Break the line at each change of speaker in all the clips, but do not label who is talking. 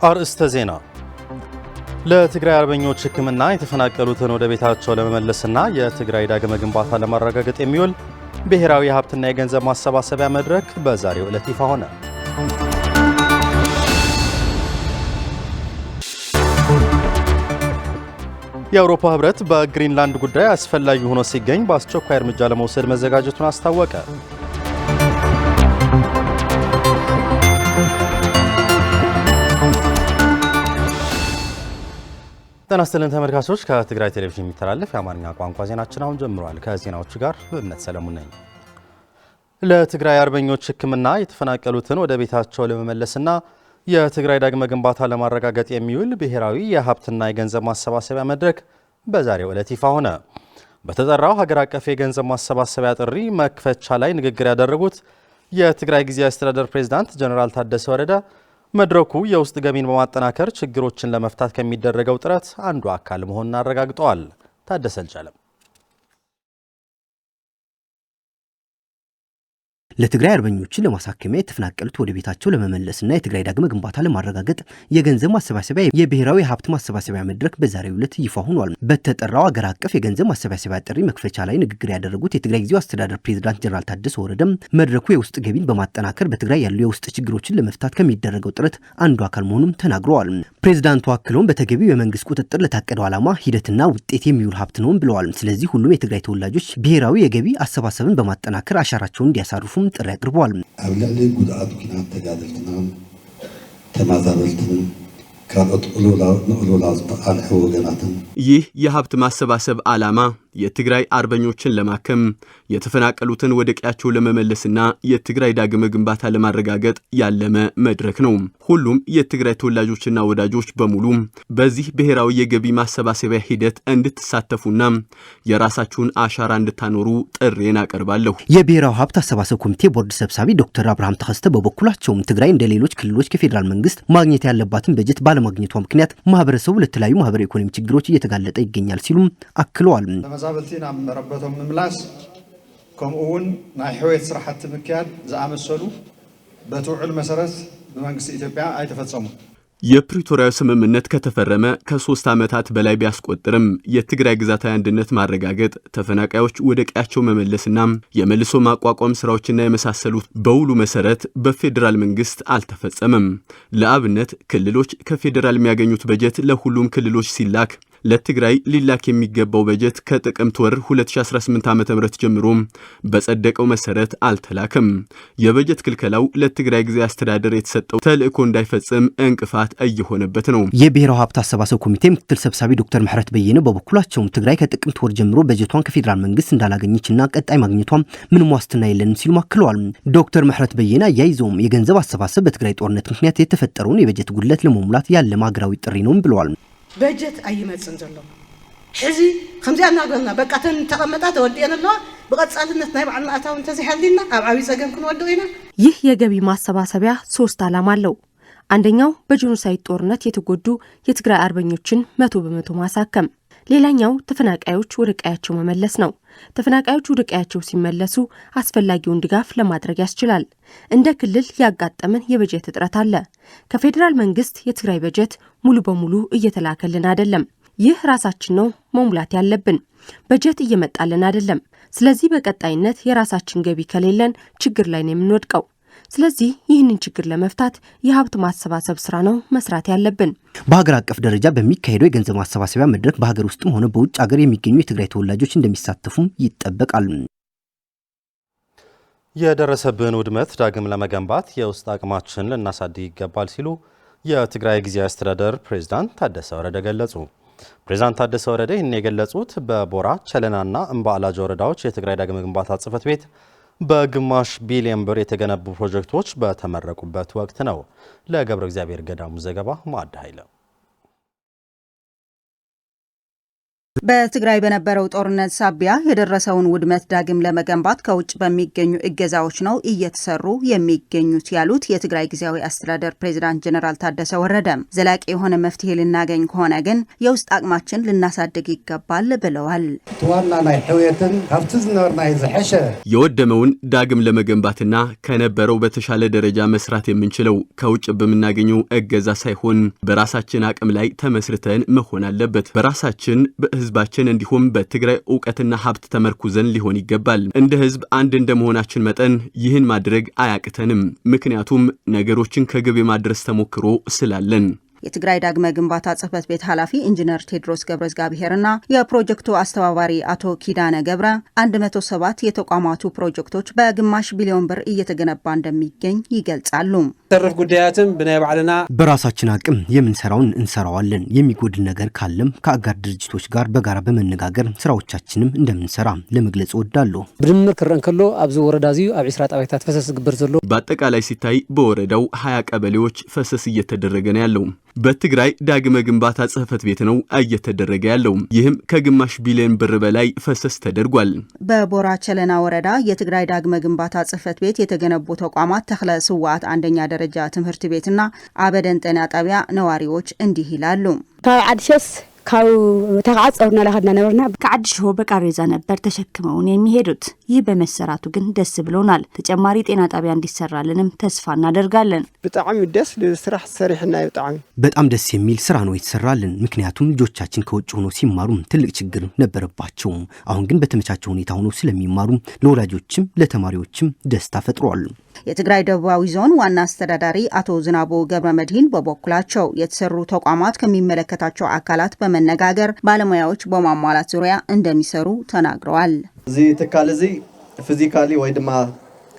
አርእስተ ዜና ለትግራይ አርበኞች ሕክምና የተፈናቀሉትን ወደ ቤታቸው ለመመለስና የትግራይ ዳግመ ግንባታ ለማረጋገጥ የሚውል ብሔራዊ የሀብትና የገንዘብ ማሰባሰቢያ መድረክ በዛሬው ዕለት ይፋ ሆነ። የአውሮፓ ህብረት በግሪንላንድ ጉዳይ አስፈላጊ ሆኖ ሲገኝ በአስቸኳይ እርምጃ ለመውሰድ መዘጋጀቱን አስታወቀ። ጤና ይስጥልን ተመልካቾች፣ ከትግራይ ቴሌቪዥን የሚተላለፍ የአማርኛ ቋንቋ ዜናችን አሁን ጀምሯል። ከዜናዎቹ ጋር እምነት ሰለሞን ነኝ። ለትግራይ አርበኞች ሕክምና የተፈናቀሉትን ወደ ቤታቸው ለመመለስና የትግራይ ዳግመ ግንባታ ለማረጋገጥ የሚውል ብሔራዊ የሀብትና የገንዘብ ማሰባሰቢያ መድረክ በዛሬው ዕለት ይፋ ሆነ። በተጠራው ሀገር አቀፍ የገንዘብ ማሰባሰቢያ ጥሪ መክፈቻ ላይ ንግግር ያደረጉት የትግራይ ጊዜያዊ አስተዳደር ፕሬዝዳንት ጀነራል ታደሰ ወረደ መድረኩ የውስጥ ገቢን በማጠናከር ችግሮችን ለመፍታት ከሚደረገው ጥረት አንዱ አካል መሆኑን አረጋግጠዋል። ታደሰ አልቻለም
ለትግራይ አርበኞችን ለማሳከሚያ የተፈናቀሉት ወደ ቤታቸው ለመመለስና የትግራይ ዳግመ ግንባታ ለማረጋገጥ የገንዘብ ማሰባሰቢያ የብሔራዊ ሀብት ማሰባሰቢያ መድረክ በዛሬው ዕለት ይፋ ሆኗል። በተጠራው አገር አቀፍ የገንዘብ ማሰባሰቢያ ጥሪ መክፈቻ ላይ ንግግር ያደረጉት የትግራይ ጊዜያዊ አስተዳደር ፕሬዝዳንት ጀነራል ታደሰ ወረደም መድረኩ የውስጥ ገቢን በማጠናከር በትግራይ ያሉ የውስጥ ችግሮችን ለመፍታት ከሚደረገው ጥረት አንዱ አካል መሆኑን ተናግረዋል። ፕሬዝዳንቱ አክለውም በተገቢው የመንግስት ቁጥጥር ለታቀደው ዓላማ ሂደትና ውጤት የሚውል ሀብት ነው ብለዋል። ስለዚህ ሁሉም የትግራይ ተወላጆች ብሔራዊ የገቢ አሰባሰብን በማጠናከር አሻራቸውን እንዲያሳርፉ ጥሪ አቅርበዋል።
አብላለ ጉዳት ግን ተጋደልትና ተማዛበልትን ካልኦት ኡሉላ ዝተቃልሑ ወገናትን
ይህ የሀብት ማሰባሰብ ዓላማ የትግራይ አርበኞችን ለማከም የተፈናቀሉትን ወደ ቀያቸው ለመመለስና የትግራይ ዳግመ ግንባታ ለማረጋገጥ ያለመ መድረክ ነው። ሁሉም የትግራይ ተወላጆችና ወዳጆች በሙሉ በዚህ ብሔራዊ የገቢ ማሰባሰቢያ ሂደት እንድትሳተፉና የራሳችሁን አሻራ እንድታኖሩ ጥሬን አቀርባለሁ።
የብሔራዊ ሀብት አሰባሰብ ኮሚቴ ቦርድ ሰብሳቢ ዶክተር አብርሃም ተከስተ በበኩላቸውም ትግራይ እንደ ሌሎች ክልሎች ከፌዴራል መንግስት ማግኘት ያለባትን በጀት ባለማግኘቷ ምክንያት ማህበረሰቡ ለተለያዩ ማህበራዊ ኢኮኖሚ ችግሮች እየተጋለጠ ይገኛል ሲሉም አክለዋል።
ተመዛበልቲና መረበቶም ምምላስ ከምኡውን ናይ ሕወት ስራሕቲ ምክያድ ዝኣመሰሉ በትውዕል መሰረት በመንግስት ኢትዮጵያ አይተፈጸሙ።
የፕሪቶሪያው ስምምነት ከተፈረመ ከ3 ዓመታት በላይ ቢያስቆጥርም የትግራይ ግዛታዊ አንድነት ማረጋገጥ፣ ተፈናቃዮች ወደ ቀያቸው መመለስና የመልሶ ማቋቋም ስራዎችና የመሳሰሉት በውሉ መሰረት በፌዴራል መንግስት አልተፈጸመም። ለአብነት ክልሎች ከፌዴራል የሚያገኙት በጀት ለሁሉም ክልሎች ሲላክ ለትግራይ ሊላክ የሚገባው በጀት ከጥቅምት ወር 2018 ዓ.ም ጀምሮ በጸደቀው መሰረት አልተላከም። የበጀት ክልከላው ለትግራይ ጊዜያዊ አስተዳደር የተሰጠው ተልእኮ እንዳይፈጽም እንቅፋት እየሆነበት ነው።
የብሔራዊ ሀብት አሰባሰብ ኮሚቴ ምክትል ሰብሳቢ ዶክተር መሕረት በየነ በበኩላቸው ትግራይ ከጥቅምት ወር ጀምሮ በጀቷን ከፌዴራል መንግስት እንዳላገኘችና ቀጣይ ማግኘቷም ምንም ዋስትና የለንም ሲሉ አክለዋል። ዶክተር መሕረት በየነ አያይዘውም የገንዘብ አሰባሰብ በትግራይ ጦርነት ምክንያት የተፈጠረውን የበጀት ጉድለት ለመሙላት ያለመ ሀገራዊ ጥሪ ነው ብለዋል።
በጀት አይመጽን ዘሎ ሕዚ ከምዚያ እናገርና በቃ ተቀመጣ ተወዲአን ኣለዋ በቀጻልነት ናይ ባዕልና አታውን ተዚሐልና ኣብ ዓቢ ጸገም ክንወድቅ ኢና።
ይህ የገቢ ማሰባሰቢያ 3 ዓላማ አለው። አንደኛው በጄኖሳይድ ጦርነት የተጎዱ የትግራይ አርበኞችን 100% ማሳከም፣ ሌላኛው ተፈናቃዮች ወደ ቀያቸው መመለስ ነው። ተፈናቃዮች ወደ ቀያቸው ሲመለሱ አስፈላጊውን ድጋፍ ለማድረግ ያስችላል። እንደ ክልል ያጋጠመን የበጀት እጥረት አለ። ከፌዴራል መንግስት የትግራይ በጀት ሙሉ በሙሉ እየተላከልን አይደለም። ይህ ራሳችን ነው መሙላት ያለብን። በጀት እየመጣልን አይደለም። ስለዚህ በቀጣይነት የራሳችን ገቢ ከሌለን ችግር ላይ ነው የምንወድቀው። ስለዚህ ይህንን ችግር ለመፍታት የሀብት ማሰባሰብ ስራ ነው መስራት ያለብን።
በሀገር አቀፍ ደረጃ በሚካሄደው የገንዘብ ማሰባሰቢያ መድረክ በሀገር ውስጥም ሆነ በውጭ ሀገር የሚገኙ የትግራይ ተወላጆች እንደሚሳተፉም ይጠበቃል።
የደረሰብን ውድመት ዳግም ለመገንባት የውስጥ አቅማችን ልናሳድግ ይገባል ሲሉ የትግራይ ጊዜያዊ አስተዳደር ፕሬዝዳንት ታደሰ ወረደ ገለጹ። ፕሬዝዳንት ታደሰ ወረደ ይህን የገለጹት በቦራ ቸለናና እምባላጅ ወረዳዎች የትግራይ ዳግም ግንባታ ጽሕፈት ቤት በግማሽ ቢሊዮን ብር የተገነቡ ፕሮጀክቶች በተመረቁበት ወቅት ነው። ለገብረ እግዚአብሔር ገዳሙ ዘገባ ማዕድ ኃይለ
በትግራይ በነበረው ጦርነት ሳቢያ የደረሰውን ውድመት ዳግም ለመገንባት ከውጭ በሚገኙ እገዛዎች ነው እየተሰሩ የሚገኙት ያሉት የትግራይ ጊዜያዊ አስተዳደር ፕሬዝዳንት ጀነራል ታደሰ ወረደ ዘላቂ የሆነ መፍትሄ ልናገኝ ከሆነ ግን የውስጥ አቅማችን ልናሳድግ ይገባል ብለዋል።
ተዋና ናይ ሕወትን ካብቲ ዝነበርና ዝሐሸ
የወደመውን ዳግም ለመገንባትና ከነበረው በተሻለ ደረጃ መስራት የምንችለው ከውጭ በምናገኘው እገዛ ሳይሆን በራሳችን አቅም ላይ ተመስርተን መሆን አለበት። በራሳችን በህዝባችን እንዲሁም በትግራይ ዕውቀትና ሀብት ተመርኩዘን ሊሆን ይገባል። እንደ ህዝብ አንድ እንደመሆናችን መጠን ይህን ማድረግ አያቅተንም። ምክንያቱም ነገሮችን ከግብ የማድረስ ተሞክሮ ስላለን።
የትግራይ ዳግመ ግንባታ ጽህፈት ቤት ኃላፊ ኢንጂነር ቴድሮስ ገብረእግዚአብሔርና የፕሮጀክቱ አስተባባሪ አቶ ኪዳነ ገብረ 107 የተቋማቱ ፕሮጀክቶች በግማሽ ቢሊዮን ብር እየተገነባ እንደሚገኝ ይገልጻሉ።
ተረፍ ጉዳያትም ብናይ ባዕልና
በራሳችን አቅም የምንሰራውን እንሰራዋለን። የሚጎድል ነገር ካለም ከአጋር ድርጅቶች ጋር በጋራ በመነጋገር ስራዎቻችንም እንደምንሰራ ለመግለጽ እወዳለሁ።
ብድምር ክረንከሎ አብዚ ወረዳዚ አብ 20 ጣቢያታት ፈሰስ ግብር ዘሎ
በአጠቃላይ ሲታይ በወረዳው 20 ቀበሌዎች ፈሰስ እየተደረገ ነው ያለው። በትግራይ ዳግመ ግንባታ ጽህፈት ቤት ነው እየተደረገ ያለው። ይህም ከግማሽ ቢሊዮን ብር በላይ ፈሰስ ተደርጓል።
በቦራ ቸለና ወረዳ የትግራይ ዳግመ ግንባታ ጽህፈት ቤት የተገነቡ ተቋማት ተክለ ስዋዕት አንደኛ ደረጃ ትምህርት ቤትና አበደን ጤና ጣቢያ ነዋሪዎች እንዲህ ይላሉ።
ከአዲስ ካው ተቃጸውና ለሀድና ነበርና
ከአዲስ ሆ በቃሬዛ ነበር ተሸክመውን የሚሄዱት። ይህ በመሰራቱ ግን ደስ ብሎናል። ተጨማሪ ጤና ጣቢያ እንዲሰራልንም ተስፋ እናደርጋለን።
በጣም ደስ ለስራህ ሰሪህና
በጣም ደስ የሚል ስራ ነው የተሰራልን። ምክንያቱም ልጆቻችን ከውጭ ሆነው ሲማሩ ትልቅ ችግር ነበረባቸው። አሁን ግን በተመቻቸ ሁኔታ ሆነው ስለሚማሩ ለወላጆችም ለተማሪዎችም ደስታ ፈጥሯል።
የትግራይ ደቡባዊ ዞን ዋና አስተዳዳሪ አቶ ዝናቡ ገብረመድህን በበኩላቸው የተሰሩ ተቋማት ከሚመለከታቸው አካላት በመነጋገር ባለሙያዎች በማሟላት ዙሪያ እንደሚሰሩ ተናግረዋል።
እዚ ተካል እዚ ፊዚካሊ ወይ ድማ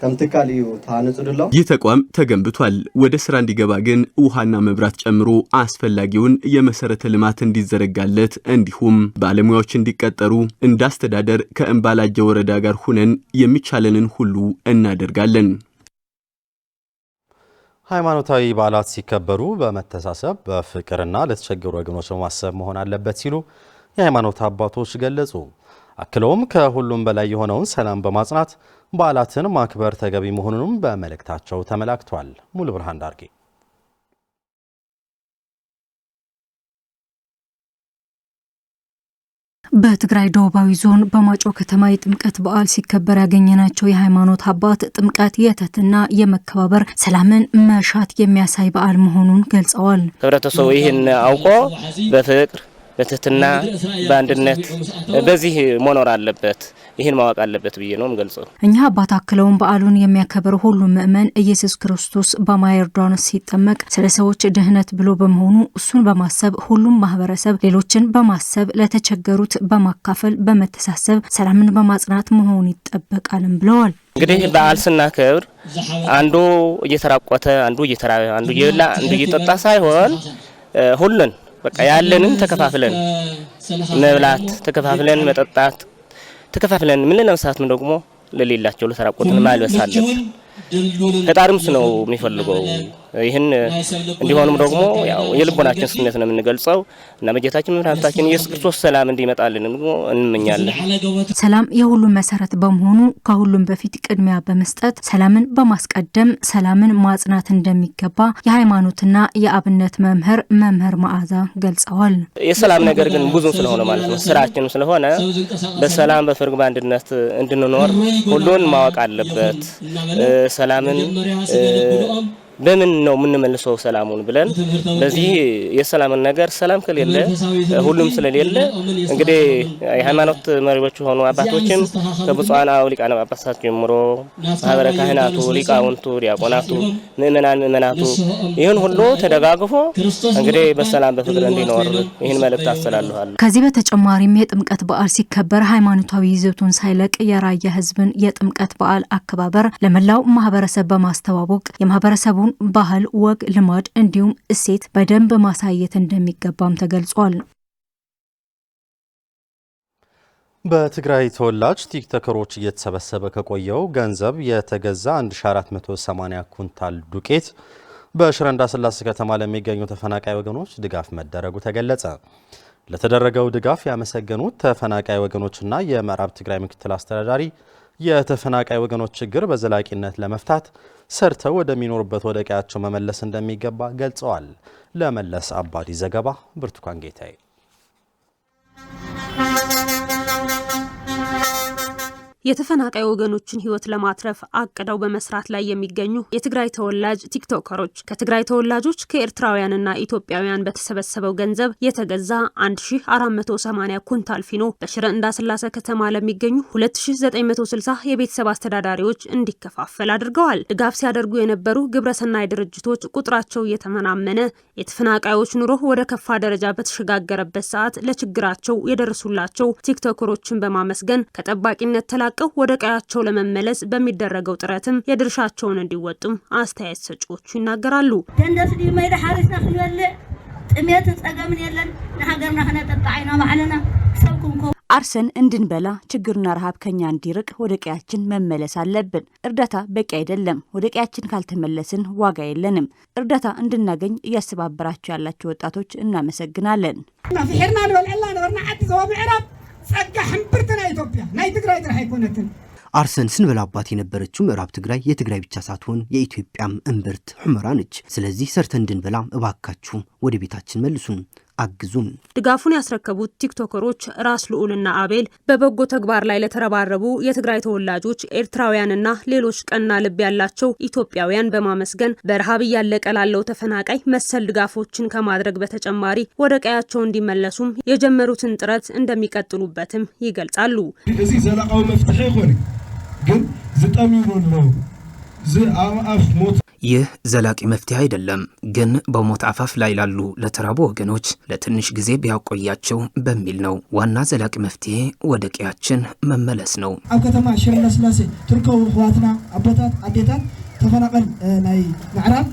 ከም ተካል እዩ ታነጽድሎ
ይህ ተቋም ተገንብቷል። ወደ ስራ እንዲገባ ግን ውሃና መብራት ጨምሮ አስፈላጊውን የመሰረተ ልማት እንዲዘረጋለት እንዲሁም ባለሙያዎች እንዲቀጠሩ እንዳስተዳደር ከእምባላጀ ወረዳ ጋር ሆነን የሚቻለንን ሁሉ እናደርጋለን።
ሃይማኖታዊ በዓላት ሲከበሩ በመተሳሰብ በፍቅርና ለተቸገሩ ወገኖች በማሰብ መሆን አለበት ሲሉ የሃይማኖት አባቶች ገለጹ። አክለውም ከሁሉም በላይ የሆነውን ሰላም በማጽናት በዓላትን ማክበር ተገቢ መሆኑንም በመልእክታቸው ተመላክቷል። ሙሉ ብርሃን ዳርጌ
በትግራይ ደቡባዊ ዞን በማጮ ከተማ የጥምቀት በዓል ሲከበር ያገኘናቸው የሃይማኖት አባት ጥምቀት የትህትና የመከባበር ሰላምን መሻት የሚያሳይ በዓል መሆኑን ገልጸዋል።
ህብረተሰቡ ይህን አውቆ በፍቅር በትህትና በአንድነት በዚህ መኖር አለበት። ይህን ማወቅ አለበት ብዬ ነው የምገልጸው።
እኛ አባት አክለውን በዓሉን የሚያከብር ሁሉ ምእመን ኢየሱስ ክርስቶስ በማየ ዮርዳኖስ ሲጠመቅ ስለ ሰዎች ድህነት ብሎ በመሆኑ እሱን በማሰብ ሁሉም ማህበረሰብ ሌሎችን በማሰብ ለተቸገሩት በማካፈል በመተሳሰብ ሰላምን በማጽናት መሆን ይጠበቃልም ብለዋል።
እንግዲህ በዓል ስናከብር አንዱ እየተራቆተ አንዱ እየተራበ አንዱ እየበላ አንዱ እየጠጣ ሳይሆን ሁሉን በቃ ያለንን ተከፋፍለን መብላት ተከፋፍለን መጠጣት ተከፋፍለን ምን ለምሳትም ደግሞ ለሌላቸው ለተራቆትን ማልበስ አለብን። ፈጣሪምስ ነው የሚፈልገው። ይህን እንዲሆንም ደግሞ ያው የልቦናችን ስሜት ነው የምንገልጸው እና በጌታችን መድኃኒታችን ኢየሱስ ክርስቶስ ሰላም እንዲመጣልን እንመኛለን።
ሰላም የሁሉም መሰረት በመሆኑ ከሁሉም በፊት ቅድሚያ በመስጠት ሰላምን በማስቀደም ሰላምን ማጽናት እንደሚገባ የሃይማኖትና የአብነት መምህር መዓዛ ገልጸዋል።
የሰላም ነገር ግን ብዙ ስለሆነ ማለት ነው ስራችን ስለሆነ በሰላም በፍቅር በአንድነት እንድንኖር ሁሉን ማወቅ አለበት። ሰላምን በምን ነው የምንመልሰው ሰላሙን ብለን በዚህ የሰላምን ነገር ሰላም ከሌለ ሁሉም ስለሌለ እንግዲህ የሃይማኖት መሪዎች ሆኑ አባቶችም ከብፁዓን ሊቃነ ጳጳሳት ጀምሮ ማህበረ ካህናቱ ሊቃውንቱ ዲያቆናቱ ምእመናቱ ይህን ሁሉ ተደጋግፎ እንግዲህ በሰላም በፍቅር እንዲኖር ይህን መልእክት አስተላልፋለሁ።
ከዚህ በተጨማሪም የጥምቀት በዓል ሲከበር ሃይማኖታዊ ይዘቱን ሳይለቅ የራያ ህዝብን የጥምቀት በዓል አከባበር ለመላው ማህበረሰብ በማስተዋወቅ የማህበረሰቡን ባህል ወግ ልማድ እንዲሁም እሴት በደንብ ማሳየት እንደሚገባም ተገልጿል።
በትግራይ ተወላጅ ቲክቶከሮች እየተሰበሰበ ከቆየው ገንዘብ የተገዛ 1480 ኩንታል ዱቄት በሽረ እንዳስላሴ ከተማ ለሚገኙ ተፈናቃይ ወገኖች ድጋፍ መደረጉ ተገለጸ። ለተደረገው ድጋፍ ያመሰገኑት ተፈናቃይ ወገኖችና የምዕራብ ትግራይ ምክትል አስተዳዳሪ የተፈናቃይ ወገኖች ችግር በዘላቂነት ለመፍታት ሰርተው ወደሚኖሩበት ወደ ቀያቸው መመለስ እንደሚገባ ገልጸዋል። ለመለስ አባዲ ዘገባ ብርቱካን ጌታዬ።
የተፈናቃይ ወገኖችን ህይወት ለማትረፍ አቅደው በመስራት ላይ የሚገኙ የትግራይ ተወላጅ ቲክቶከሮች ከትግራይ ተወላጆች ከኤርትራውያንና ኢትዮጵያውያን በተሰበሰበው ገንዘብ የተገዛ 1480 ኩንታል ፊኖ በሽረ እንዳስላሴ ከተማ ለሚገኙ 2960 የቤተሰብ አስተዳዳሪዎች እንዲከፋፈል አድርገዋል። ድጋፍ ሲያደርጉ የነበሩ ግብረሰናይ ድርጅቶች ቁጥራቸው እየተመናመነ የተፈናቃዮች ኑሮ ወደ ከፋ ደረጃ በተሸጋገረበት ሰዓት ለችግራቸው የደረሱላቸው ቲክቶከሮችን በማመስገን ከጠባቂነት ተላቀው ወደ ቀያቸው ለመመለስ በሚደረገው ጥረትም የድርሻቸውን እንዲወጡም አስተያየት ሰጪዎቹ ይናገራሉ።
ተንደስ ዲመይዳ ሐሪስና ክልበልዕ ጥሜት ጸገምን የለን ለሀገርና ከነጠጣ አይና ባዕለና ሰብኩንኮ
አርሰን እንድንበላ ችግርና ረሃብ ከኛ እንዲርቅ ወደ ቀያችን መመለስ አለብን። እርዳታ በቂ አይደለም። ወደ ቀያችን ካልተመለስን ዋጋ የለንም። እርዳታ እንድናገኝ እያስተባበራችሁ ያላችሁ ወጣቶች እናመሰግናለን።
ፍሕርና ንበልዕላ ነበርና ዓዲ ዞባ ምዕራብ ጸጋ ሕምብርትና ኢትዮጵያ ናይ ትግራይ ጥራሕ አይኮነትን።
አርሰን ስንበላባት የነበረችው ምዕራብ ትግራይ የትግራይ ብቻ ሳትሆን የኢትዮጵያም እምብርት ሁመራ ነች። ስለዚህ ሰርተን እንድንበላ እባካችሁ ወደ ቤታችን መልሱን፣ አግዙን።
ድጋፉን ያስረከቡት ቲክቶከሮች ራስ ልዑልና አቤል በበጎ ተግባር ላይ ለተረባረቡ የትግራይ ተወላጆች ኤርትራውያንና ሌሎች ቀና ልብ ያላቸው ኢትዮጵያውያን በማመስገን በረሃብ እያለቀ ላለው ተፈናቃይ መሰል ድጋፎችን ከማድረግ በተጨማሪ ወደ ቀያቸው እንዲመለሱም የጀመሩትን ጥረት እንደሚቀጥሉበትም ይገልጻሉ።
እዚ ዘላቃዊ መፍትሄ ይኮን ግን ዝጠሚሩሎ ዝአፍ ሞት
ይህ ዘላቂ መፍትሄ አይደለም፣ ግን በሞት አፋፍ ላይ ላሉ ለተራቡ ወገኖች ለትንሽ ጊዜ ቢያቆያቸው በሚል ነው። ዋና ዘላቂ መፍትሄ ወደ ቀያችን መመለስ ነው።
ኣብ ከተማ ሽረ እንዳስላሴ ትርከቡ ህዋትና አቦታት አዴታት ተፈናቀል ናይ ምዕራብ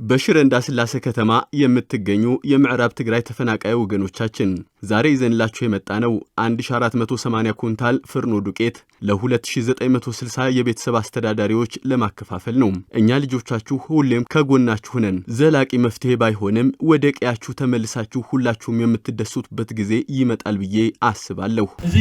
በሽረ እንዳስላሴ ከተማ የምትገኙ የምዕራብ ትግራይ ተፈናቃይ ወገኖቻችን ዛሬ ይዘንላችሁ የመጣ ነው 1480 ኩንታል ፍርኖ ዱቄት ለ2960 የቤተሰብ አስተዳዳሪዎች ለማከፋፈል ነው። እኛ ልጆቻችሁ ሁሌም ከጎናችሁ ነን። ዘላቂ መፍትሄ ባይሆንም ወደ ቀያችሁ ተመልሳችሁ ሁላችሁም የምትደሱበት ጊዜ ይመጣል ብዬ አስባለሁ።
እዚ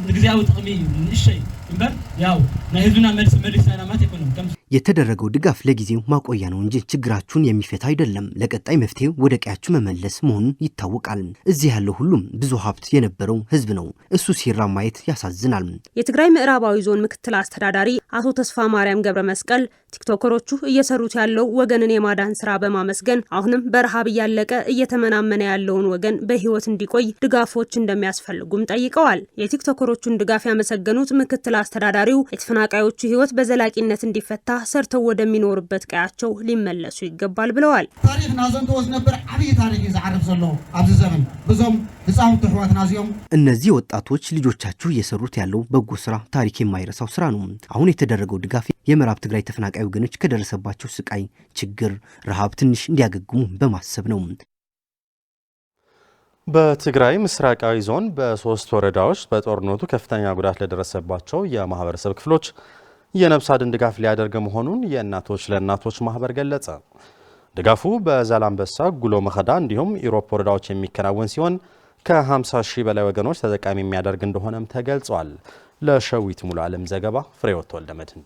ግዚያዊ ጥቅሚ ንሽይ እንበር ያው ናይ ህዝብና መልስና ማለት ይኮንም
የተደረገው ድጋፍ ለጊዜው ማቆያ ነው እንጂ ችግራችሁን የሚፈታ አይደለም። ለቀጣይ መፍትሄው ወደ ቀያችሁ መመለስ መሆኑን ይታወቃል። እዚህ ያለው ሁሉም ብዙ ሀብት የነበረው ህዝብ ነው። እሱ ሲራ ማየት ያሳዝናል።
የትግራይ ምዕራባዊ ዞን ምክትል አስተዳዳሪ አቶ ተስፋ ማርያም ገብረ መስቀል ቲክቶከሮቹ እየሰሩት ያለው ወገንን የማዳን ስራ በማመስገን አሁንም በረሃብ እያለቀ እየተመናመነ ያለውን ወገን በህይወት እንዲቆይ ድጋፎች እንደሚያስፈልጉም ጠይቀዋል። የቲክቶከሮቹን ድጋፍ ያመሰገኑት ምክትል አስተዳዳሪው የተፈናቃዮቹ ህይወት በዘላቂነት እንዲፈታ ሰርተው ወደሚኖርበት ቀያቸው ሊመለሱ ይገባል ብለዋል።
ታሪክ ናዘን ተወስ ነበር ዓብይ ታሪክ ይዛዓርፍ ዘሎ ኣብዚ ዘመን ብዙም ህፃውንቲ ህዋትና እዚኦም
እነዚህ ወጣቶች ልጆቻችሁ እየሰሩት ያለው በጎ ስራ ታሪክ የማይረሳው ስራ ነው። አሁን የተደረገው ድጋፍ የምዕራብ ትግራይ ተፈናቃይ ወገኖች ከደረሰባቸው ስቃይ፣ ችግር፣ ረሃብ ትንሽ እንዲያገግሙ በማሰብ ነው።
በትግራይ ምስራቃዊ ዞን በ3 ወረዳዎች በጦርነቱ ከፍተኛ ጉዳት ለደረሰባቸው የማህበረሰብ ክፍሎች የነፍስ አድን ድጋፍ ሊያደርግ መሆኑን የእናቶች ለእናቶች ማህበር ገለጸ። ድጋፉ በዛላምበሳ፣ ጉሎ መኸዳ እንዲሁም ኢሮፕ ወረዳዎች የሚከናወን ሲሆን ከ50 ሺህ በላይ ወገኖች ተጠቃሚ የሚያደርግ እንደሆነም ተገልጿል። ለሸዊት ሙሉ ዓለም ዘገባ ፍሬወት ወልደመድን።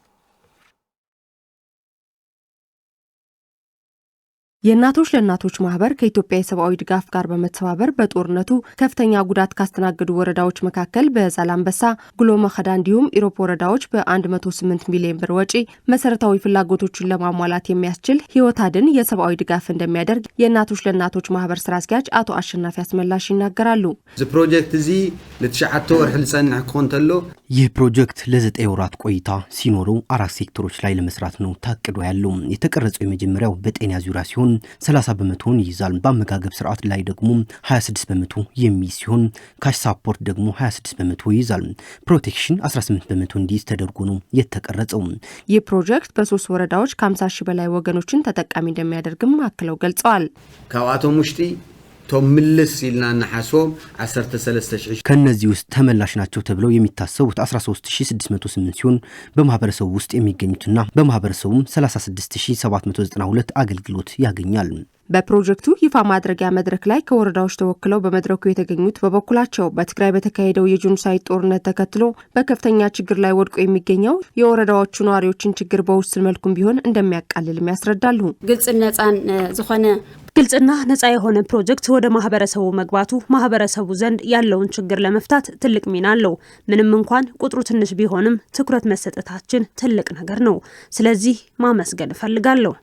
የእናቶች ለእናቶች ማህበር ከኢትዮጵያ የሰብአዊ ድጋፍ ጋር በመተባበር በጦርነቱ ከፍተኛ ጉዳት ካስተናገዱ ወረዳዎች መካከል በዛላምበሳ፣ ጉሎ መኸዳ እንዲሁም ኢሮፕ ወረዳዎች በ108 ሚሊዮን ብር ወጪ መሰረታዊ ፍላጎቶችን ለማሟላት የሚያስችል ህይወት አድን የሰብአዊ ድጋፍ እንደሚያደርግ የእናቶች ለእናቶች ማህበር ስራ አስኪያጅ አቶ አሸናፊ አስመላሽ ይናገራሉ።
እዚ ፕሮጀክት እዚ ለ9 ወርሕ ልጸንሕ ክኾን ተሎ
ይህ ፕሮጀክት ለ9 ወራት ቆይታ ሲኖረው 4 ሴክተሮች ላይ ለመስራት ነው ታቅዶ ያለው። የተቀረጸው የመጀመሪያው በጤና ዙሪያ ሲሆን 30 በመቶን ይይዛል። በአመጋገብ ስርዓት ላይ ደግሞ 26 በመቶ የሚይዝ ሲሆን ካሽ ሳፖርት ደግሞ 26 በመቶ ይይዛል። ፕሮቴክሽን 18 በመቶ እንዲይዝ ተደርጎ ነው የተቀረጸው።
ይህ ፕሮጀክት በ3 ወረዳዎች ከ50 ሺህ በላይ ወገኖችን ተጠቃሚ እንደሚያደርግም አክለው ገልጸዋል።
ካብአቶም ውሽጢ ቶም ምልስ ይልና ነሐሶም 13000
ከነዚህ ውስጥ ተመላሽ ናቸው ተብለው የሚታሰቡት 13608 ሲሆን በማህበረሰቡ ውስጥ የሚገኙትና በማህበረሰቡም 36792 አገልግሎት ያገኛል።
በፕሮጀክቱ ይፋ ማድረጊያ መድረክ ላይ ከወረዳዎች ተወክለው በመድረኩ የተገኙት በበኩላቸው በትግራይ በተካሄደው የጄኖሳይድ ጦርነት ተከትሎ በከፍተኛ ችግር ላይ ወድቆ የሚገኘው የወረዳዎቹ ነዋሪዎችን ችግር በውስን መልኩም ቢሆን እንደሚያቃልልም ያስረዳሉ።
ግልጽና ነጻ የሆነ ፕሮጀክት ወደ ማህበረሰቡ መግባቱ ማህበረሰቡ ዘንድ ያለውን ችግር ለመፍታት ትልቅ ሚና አለው። ምንም እንኳን ቁጥሩ ትንሽ ቢሆንም ትኩረት መሰጠታችን ትልቅ ነገር ነው። ስለዚህ ማመስገን እፈልጋለሁ።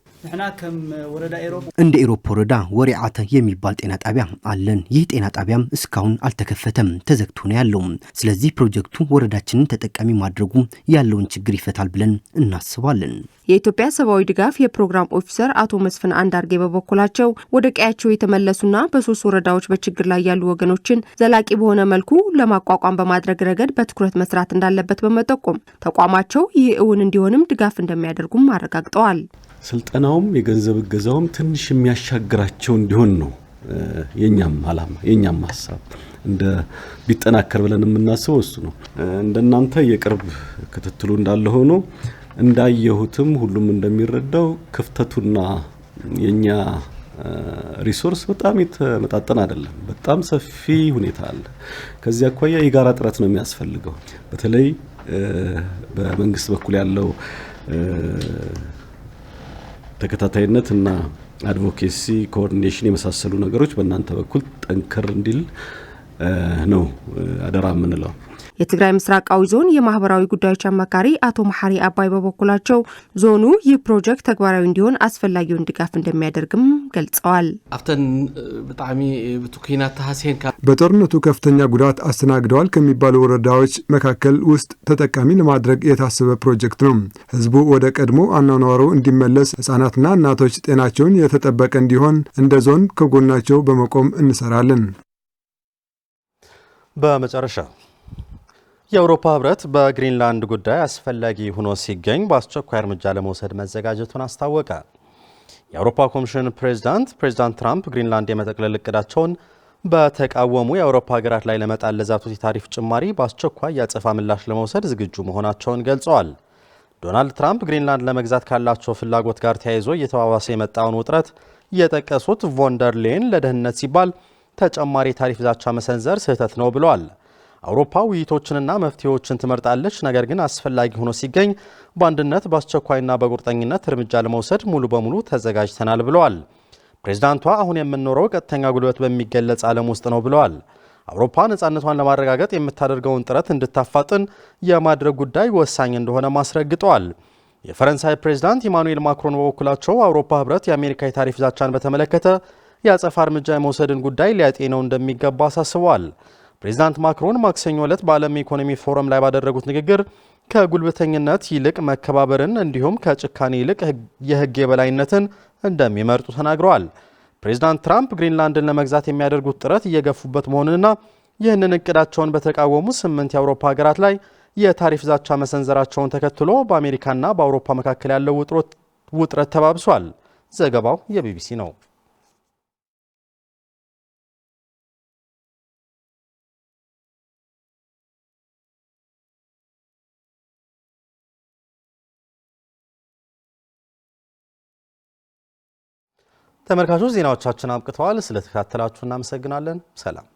እንደ ኢሮፕ ወረዳ ወሪዓተ የሚባል ጤና ጣቢያ አለን። ይህ ጤና ጣቢያም እስካሁን አልተከፈተም፣ ተዘግቶ ነው ያለው። ስለዚህ ፕሮጀክቱ ወረዳችንን ተጠቃሚ ማድረጉ ያለውን ችግር ይፈታል ብለን እናስባለን።
የኢትዮጵያ ሰብአዊ ድጋፍ የፕሮግራም ኦፊሰር አቶ መስፍን አንዳርጌ በበኩላቸው ወደ ቀያቸው የተመለሱና በ3 ወረዳዎች በችግር ላይ ያሉ ወገኖችን ዘላቂ በሆነ መልኩ ለማቋቋም በማድረግ ረገድ በትኩረት መስራት እንዳለበት በመጠቆም ተቋማቸው ይህ እውን እንዲሆንም ድጋፍ እንደሚያደርጉም አረጋግጠዋል።
ስልጠናውም የገንዘብ እገዛውም ትንሽ የሚያሻግራቸው እንዲሆን ነው የኛም አላማ የኛም ሐሳብ እንደ ቢጠናከር ብለን የምናስበው እሱ ነው። እንደናንተ የቅርብ ክትትሉ እንዳለ ሆኖ እንዳየሁትም ሁሉም እንደሚረዳው ክፍተቱና የኛ ሪሶርስ በጣም የተመጣጠነ አይደለም። በጣም ሰፊ ሁኔታ አለ። ከዚያ አኳያ የጋራ ጥረት ነው የሚያስፈልገው። በተለይ በመንግስት በኩል ያለው ተከታታይነት እና አድቮኬሲ ኮኦርዲኔሽን የመሳሰሉ ነገሮች በእናንተ በኩል ጠንከር እንዲል ነው አደራ የምንለው።
የትግራይ ምስራቃዊ ዞን የማህበራዊ ጉዳዮች አማካሪ አቶ መሐሪ አባይ በበኩላቸው ዞኑ ይህ ፕሮጀክት ተግባራዊ እንዲሆን አስፈላጊውን ድጋፍ እንደሚያደርግም ገልጸዋል።
አፍተን በጣም በቱኪናት ሐሰን
በጦርነቱ ከፍተኛ ጉዳት አስተናግደዋል ከሚባሉ ወረዳዎች መካከል ውስጥ ተጠቃሚ ለማድረግ የታሰበ ፕሮጀክት ነው። ህዝቡ ወደ ቀድሞ አኗኗሩ እንዲመለስ፣ ህጻናትና እናቶች ጤናቸውን የተጠበቀ እንዲሆን እንደ ዞን ከጎናቸው በመቆም እንሰራለን።
በመጨረሻ የአውሮፓ ህብረት በግሪንላንድ ጉዳይ አስፈላጊ ሆኖ ሲገኝ በአስቸኳይ እርምጃ ለመውሰድ መዘጋጀቱን አስታወቀ። የአውሮፓ ኮሚሽን ፕሬዝዳንት ትራምፕ ግሪንላንድ የመጠቅለል እቅዳቸውን በተቃወሙ የአውሮፓ ሀገራት ላይ ለመጣል ለዛቱት የታሪፍ ጭማሪ በአስቸኳይ ያጸፋ ምላሽ ለመውሰድ ዝግጁ መሆናቸውን ገልጸዋል። ዶናልድ ትራምፕ ግሪንላንድ ለመግዛት ካላቸው ፍላጎት ጋር ተያይዞ እየተባባሰ የመጣውን ውጥረት የጠቀሱት ቮንደር ሌን ለደህንነት ሲባል ተጨማሪ ታሪፍ ዛቻ መሰንዘር ስህተት ነው ብለዋል። አውሮፓ ውይይቶችንና መፍትሄዎችን ትመርጣለች፣ ነገር ግን አስፈላጊ ሆኖ ሲገኝ በአንድነት በአስቸኳይና በቁርጠኝነት እርምጃ ለመውሰድ ሙሉ በሙሉ ተዘጋጅተናል ብለዋል። ፕሬዝዳንቷ አሁን የምንኖረው ቀጥተኛ ጉልበት በሚገለጽ ዓለም ውስጥ ነው ብለዋል። አውሮፓ ነፃነቷን ለማረጋገጥ የምታደርገውን ጥረት እንድታፋጥን የማድረግ ጉዳይ ወሳኝ እንደሆነ ማስረግጠዋል። የፈረንሳይ ፕሬዝዳንት ኢማኑኤል ማክሮን በበኩላቸው አውሮፓ ህብረት የአሜሪካ የታሪፍ ዛቻን በተመለከተ የአጸፋ እርምጃ የመውሰድን ጉዳይ ሊያጤነው እንደሚገባ አሳስበዋል። ፕሬዝዳንት ማክሮን ማክሰኞ ዕለት በዓለም ኢኮኖሚ ፎረም ላይ ባደረጉት ንግግር ከጉልበተኝነት ይልቅ መከባበርን እንዲሁም ከጭካኔ ይልቅ የህግ የበላይነትን እንደሚመርጡ ተናግረዋል። ፕሬዝዳንት ትራምፕ ግሪንላንድን ለመግዛት የሚያደርጉት ጥረት እየገፉበት መሆኑንና ይህንን እቅዳቸውን በተቃወሙ 8 የአውሮፓ ሀገራት ላይ የታሪፍ ዛቻ መሰንዘራቸውን ተከትሎ በአሜሪካና በአውሮፓ መካከል ያለው ውጥረት ተባብሷል። ዘገባው የቢቢሲ ነው። ተመልካቾች ዜናዎቻችን አብቅተዋል። ስለተከታተላችሁ እናመሰግናለን። ሰላም።